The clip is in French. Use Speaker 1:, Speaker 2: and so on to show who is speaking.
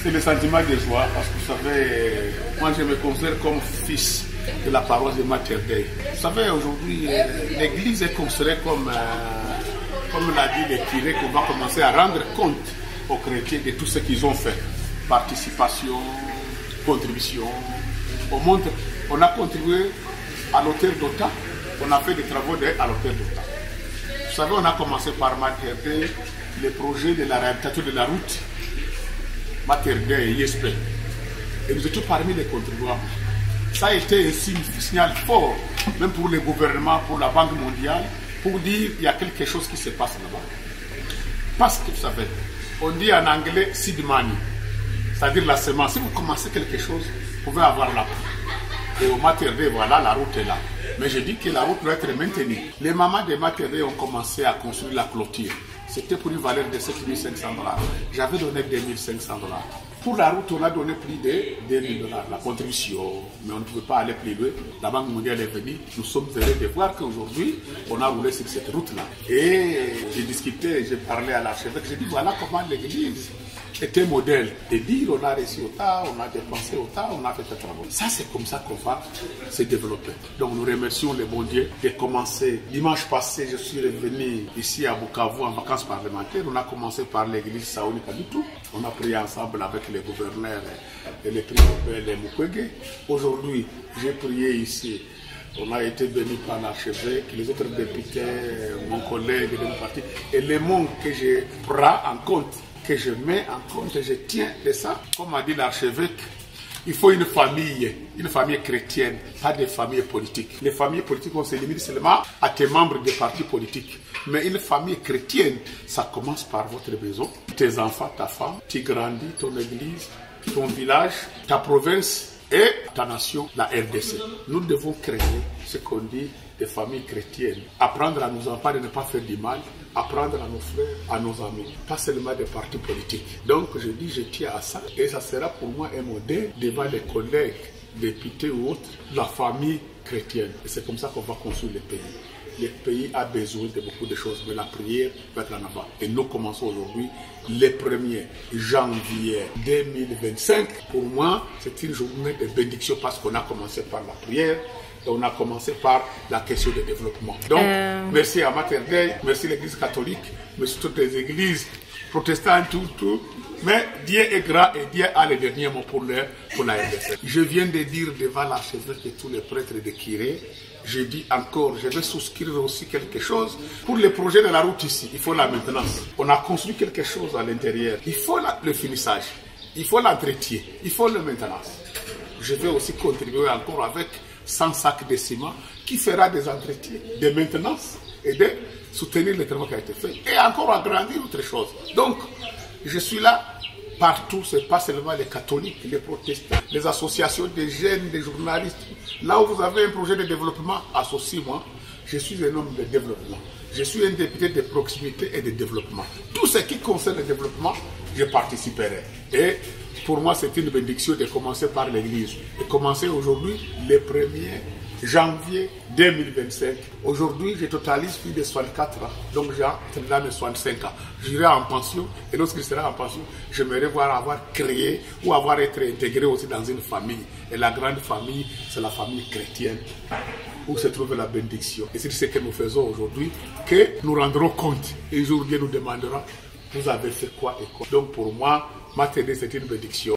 Speaker 1: C'est le sentiment de joie parce que vous savez, moi je me considère comme fils de la paroisse de Mater Dei. Vous savez, aujourd'hui, l'église est considérée comme l'a dit le curé, qu'on va commencer à rendre compte aux chrétiens de tout ce qu'ils ont fait. Participation, contribution. On a contribué à l'hôtel d'Ota, on a fait des travaux à l'hôtel d'Ota. Vous savez, on a commencé par Mater Dei, le projet de la réhabilitation de la route Mater Dei et ISP. Et nous étions parmi les contribuables. Ça a été un signal fort, même pour le gouvernement, pour la Banque mondiale, pour dire qu'il y a quelque chose qui se passe là-bas. Parce que vous savez, on dit en anglais seed money, c'est-à-dire la semence. Si vous commencez quelque chose, vous pouvez avoir la peau. Et au Mater Dei, voilà, la route est là. Mais je dis que la route doit être maintenue. Les mamans de Mater Dei ont commencé à construire la clôture. C'était pour une valeur de 7 500 $. J'avais donné 2 500 $. Pour la route, on a donné plus de 2 000 $, la contribution. Mais on ne pouvait pas aller plus loin. La Banque mondiale est venue. Nous sommes heureux de voir qu'aujourd'hui, on a roulé sur cette route-là. Et j'ai discuté, j'ai parlé à l'archevêque. J'ai dit, voilà comment l'église était modèle. De dire, on a réussi autant, on a dépensé autant, on a fait des travaux. Ça, c'est comme ça qu'on va se développer. Donc, nous remercions le bon Dieu de commencer. Dimanche passé, je suis revenu ici à Bukavu en vacances parlementaires. On a commencé par l'église Saouli Kabitu. On a prié ensemble avec les gouverneurs et les prix de Mukwege. Aujourd'hui, j'ai prié ici. On a été bénis par l'archevêque, les autres députés, mon collègue de mon parti. Et les mots que je prends en compte, que je mets en compte, je tiens de ça. Comme a dit l'archevêque, il faut une famille chrétienne, pas des familles politiques. Les familles politiques, on se limite seulement à tes membres des partis politiques. Mais une famille chrétienne, ça commence par votre maison, tes enfants, ta femme, tu grandis, ton église, ton village, ta province et ta nation, la RDC. Nous devons créer ce qu'on dit des familles chrétiennes. Apprendre à nos enfants de ne pas faire du mal, apprendre à nos frères, à nos amis, pas seulement des partis politiques. Donc je dis, je tiens à ça et ça sera pour moi un modèle devant les collègues, députés ou autres, la famille chrétienne. Et c'est comme ça qu'on va construire le pays. Le pays a besoin de beaucoup de choses, mais la prière va être en avant. Et nous commençons aujourd'hui le 1er janvier 2025. Pour moi, c'est une journée de bénédiction parce qu'on a commencé par la prière. Et on a commencé par la question de développement. Donc, merci à Mater Dei, merci à l'Église catholique, merci à toutes les églises protestantes, tout. Mais Dieu est grand et Dieu a le dernier mot pour la RDC. Je viens de dire devant l'archevêque et tous les prêtres de Kiré, je dis encore, je vais souscrire aussi quelque chose. Pour le projet de la route ici, il faut la maintenance. On a construit quelque chose à l'intérieur. Il faut le finissage, il faut l'entretien, il faut la maintenance. Je vais aussi contribuer encore avec 100 sacs de ciment qui fera des entretiens, des maintenances et de soutenir le travail qui a été fait et encore agrandir autre chose. Donc, je suis là partout, ce n'est pas seulement les catholiques, les protestants, les associations des jeunes, des journalistes. Là où vous avez un projet de développement, associez-moi. Je suis un homme de développement. Je suis un député de proximité et de développement. Tout ce qui concerne le développement, je participerai. Et pour moi, c'est une bénédiction de commencer par l'Église. Et commencer aujourd'hui, le 1er janvier 2025. Aujourd'hui, je totalise plus de 64 ans. Donc, j'ai là mes 65 ans. J'irai en pension. Et lorsqu'il sera en pension, j'aimerais avoir créé ou avoir été intégré aussi dans une famille. Et la grande famille, c'est la famille chrétienne où se trouve la bénédiction. Et c'est ce que nous faisons aujourd'hui, que nous rendrons compte. Et un jour, Dieu nous demandera, vous avez fait quoi et quoi. Donc, pour moi, Mater Dei, c'est une bénédiction.